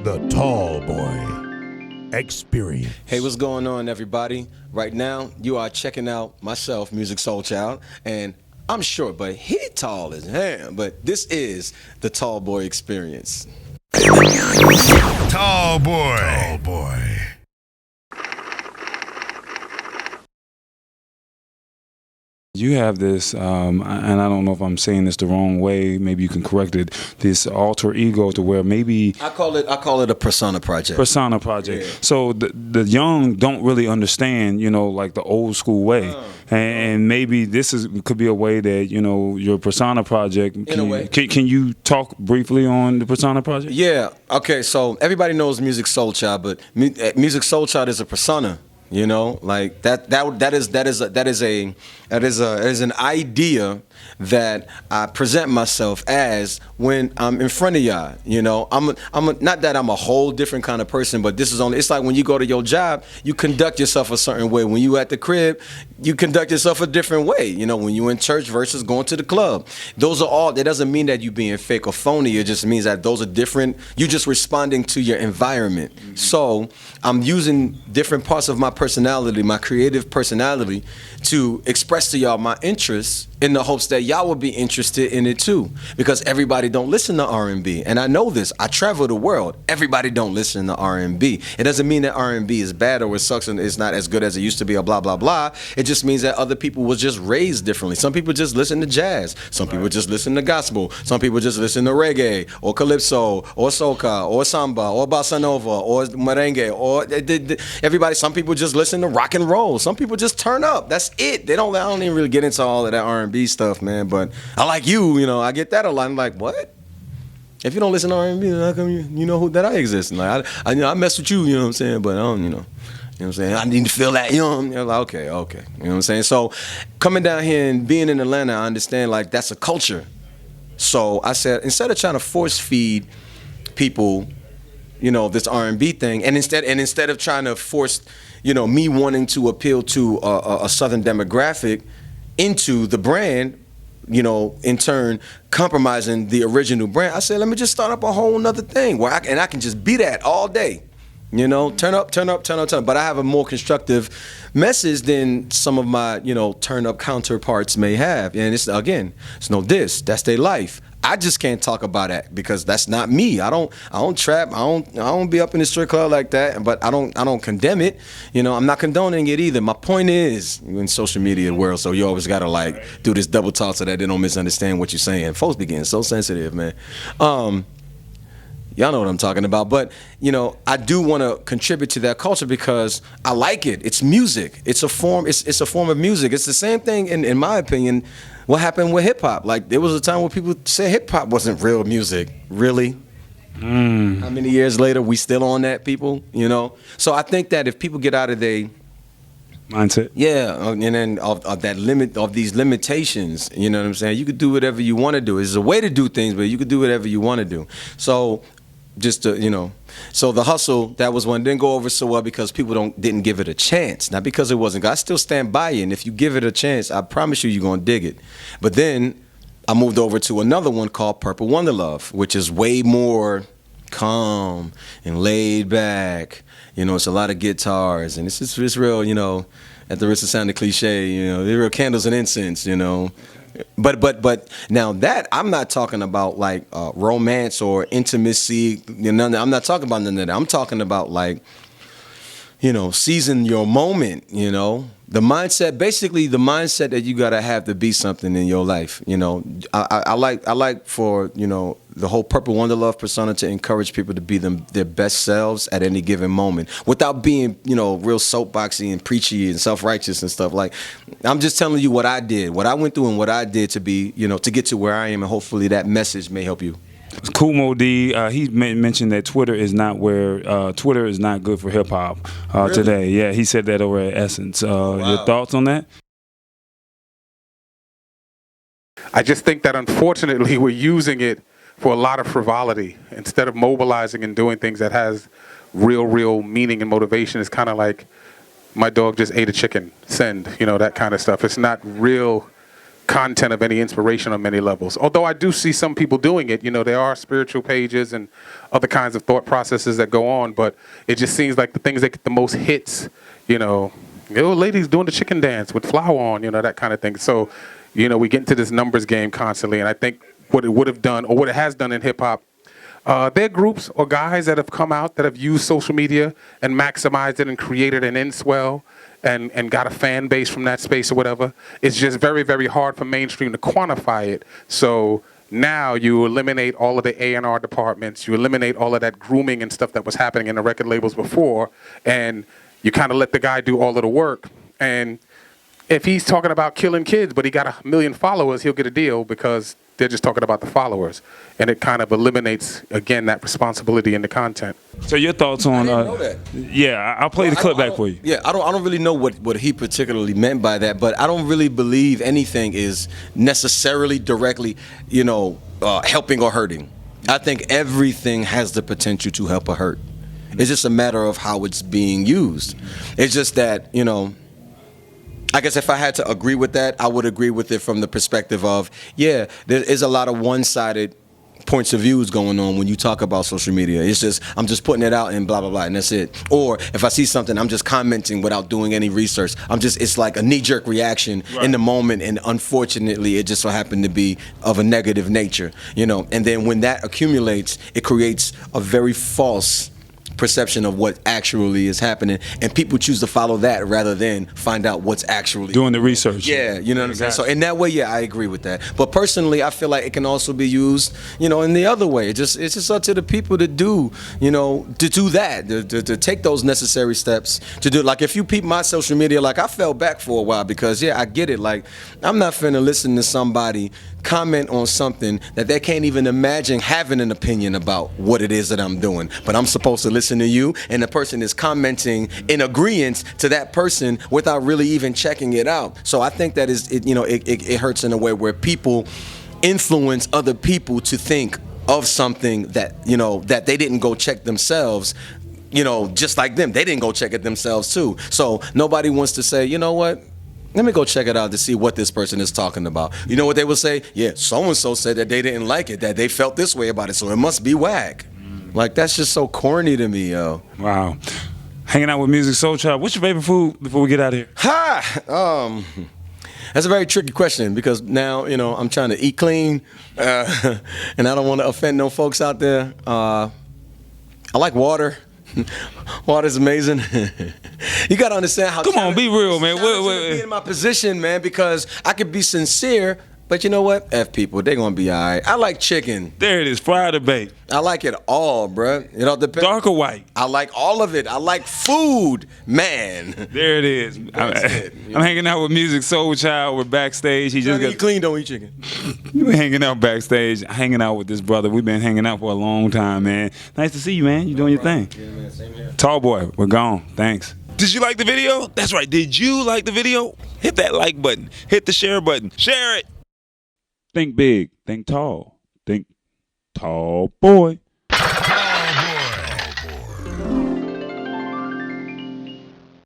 The Tall Boy Experience. Hey, what's going on, everybody? Right now, you are checking out myself, Musiq SoulChild, and I'm short, but he tall as hell. But this is the Tall Boy Experience. Tall Boy. Tall Boy. You have this, and I don't know if I'm saying this the wrong way. Maybe you can correct it. This alter ego, to where maybe I call it a persona project. Persona project. Yeah. So the young don't really understand, like the old school way, and maybe could be a way that your persona project. In a way. Can you talk briefly on the persona project? Yeah. Okay. So everybody knows Musiq SoulChild, but Musiq SoulChild is a persona. Like that is an idea that I present myself as when I'm in front of y'all. Not that I'm a whole different kind of person, but it's like when you go to your job, you conduct yourself a certain way. When you at the crib, you conduct yourself a different way. When you in church versus going to the club. That doesn't mean that you being fake or phony. It just means that those are different. You're just responding to your environment. Mm-hmm. So I'm using different parts of my personality, my creative personality, to express to y'all my interests in the hopes that y'all will be interested in it too. Because everybody don't listen to R&B. And I know this. I travel the world. Everybody don't listen to R&B. It doesn't mean that R&B is bad or it sucks and it's not as good as it used to be or blah, blah, blah. It just means that other people was just raised differently. Some people just listen to jazz. Some people just listen to gospel. Some people just listen to reggae or calypso or soca or samba or bossa nova or merengue or everybody. Some people just listen to rock and roll. Some people just turn up. That's it. I don't even really get into all of that R&B stuff, man. But I like you. I get that a lot. I'm like, what? If you don't listen to R&B, then how come you know who that I exist? And like I mess with you. You know what I'm saying? But I don't. You know what I'm saying? I need to feel that. Like, okay. You know what I'm saying? So coming down here and being in Atlanta, I understand like that's a culture. So I said, instead of trying to force feed people, this R&B thing, and instead of trying to force, me wanting to appeal to a Southern demographic into the brand, in turn compromising the original brand, I said, let me just start up a whole nother thing where I can just be that all day. Turn up. But I have a more constructive message than some of my, turn up counterparts may have. And it's no diss. That's their life. I just can't talk about that because that's not me. I don't trap. I don't be up in the strip club like that. But I don't condemn it. I'm not condoning it either. My point is, you're in social media world, so you always gotta do this double talk so that they don't misunderstand what you're saying. Folks be getting so sensitive, man. Y'all know what I'm talking about. But, I do want to contribute to that culture because I like it. It's music. It's a form of music. It's the same thing, in my opinion, what happened with hip-hop. Like, there was a time when people said hip-hop wasn't real music. Really? How many years later, we still on that, people? So I think that if people get out of their mindset. Yeah, and then of these limitations, you know what I'm saying? You could do whatever you want to do. There's a way to do things, but you could do whatever you want to do. So just to, so the hustle, that was one, didn't go over so well because people didn't give it a chance. Not because it wasn't good. I still stand by you, and if you give it a chance, I promise you're going to dig it. But then I moved over to another one called Purple Wonder Love, which is way more calm and laid back. It's a lot of guitars, and it's real, at the risk of sounding cliche, they're real candles and incense, But now that I'm not talking about like romance or intimacy, I'm not talking about none of that. I'm talking about like, season your moment, the mindset that you gotta have to be something in your life. I like for the whole Purple Wonder Love persona to encourage people to be their best selves at any given moment without being real soapboxy and preachy and self-righteous and stuff. Like, I'm just telling you what I did, what I went through, and what I did to be to get to where I am, and hopefully that message may help you. Kumo D, he mentioned that Twitter is not good for hip hop Really? Today. Yeah, he said that over at Essence. Wow. Your thoughts on that? I just think that unfortunately we're using it for a lot of frivolity instead of mobilizing and doing things that has real meaning and motivation. It's kind of like my dog just ate a chicken, send, that kind of stuff. It's not real content of any inspiration on many levels. Although I do see some people doing it, there are spiritual pages and other kinds of thought processes that go on, but it just seems like the things that get the most hits, ladies doing the chicken dance with flour on, that kind of thing. So, we get into this numbers game constantly, and I think what it would have done, or what it has done in hip hop, there are groups or guys that have come out that have used social media and maximized it and created an inswell and got a fan base from that space or whatever. It's just very, very hard for mainstream to quantify it. So now you eliminate all of the A&R departments, you eliminate all of that grooming and stuff that was happening in the record labels before, and you kind of let the guy do all of the work. And if he's talking about killing kids, but he got 1 million followers, he'll get a deal because they're just talking about the followers. And it kind of eliminates, again, that responsibility in the content. So your thoughts on? I didn't know that. Yeah, I'll play the clip back for you. Yeah, I don't really know what he particularly meant by that, but I don't really believe anything is necessarily directly, helping or hurting. I think everything has the potential to help or hurt. It's just a matter of how it's being used. It's just that, I guess if I had to agree with that, I would agree with it from the perspective of, there is a lot of one-sided points of views going on when you talk about social media. It's just, I'm just putting it out and blah, blah, blah, and that's it. Or if I see something, I'm just commenting without doing any research. It's like a knee-jerk reaction in the moment, and unfortunately, it just so happened to be of a negative nature, And then when that accumulates, it creates a very false perception of what actually is happening, and people choose to follow that rather than find out what's actually doing the research. Yeah, you know what I'm saying? So in that way, I agree with that. But personally, I feel like it can also be used, in the other way. It's just up to the people to do, to do that, to take those necessary steps to do it. Like if you peep my social media, like I fell back for a while because I get it. Like I'm not finna listen to somebody comment on something that they can't even imagine having an opinion about what it is that I'm doing, but I'm supposed to listen to you, and the person is commenting in agreement to that person without really even checking it out. So I think that it hurts in a way where people influence other people to think of something that that they didn't go check themselves. Just like them, they didn't go check it themselves too. So nobody wants to say, you know what? Let me go check it out to see what this person is talking about. You know what they will say? Yeah, so-and-so said that they didn't like it, that they felt this way about it, so it must be whack. Like, that's just so corny to me, yo. Wow. Hanging out with Musiq SoulChild. What's your favorite food before we get out of here? That's a very tricky question because now, I'm trying to eat clean, and I don't want to offend no folks out there. I like water. Water's amazing. You gotta understand how. Come on, be real, man. Be in my position, man, because I could be sincere, but you know what? F people, they gonna be all right. I like chicken. There it is, fried or baked. I like it all, bruh. It all depends. Dark or white? I like all of it. I like food, man. There it is. I'm hanging out with Musiq SoulChild. We're backstage. He just got eat clean, don't eat chicken. We're hanging out backstage, hanging out with this brother. We've been hanging out for a long time, man. Nice to see you, man. You doing your thing. Yeah, man, same here. Tallboy, we're gone. Thanks. Did you like the video? That's right. Did you like the video? Hit that like button. Hit the share button. Share it. Think big. Think tall. Think tall boy.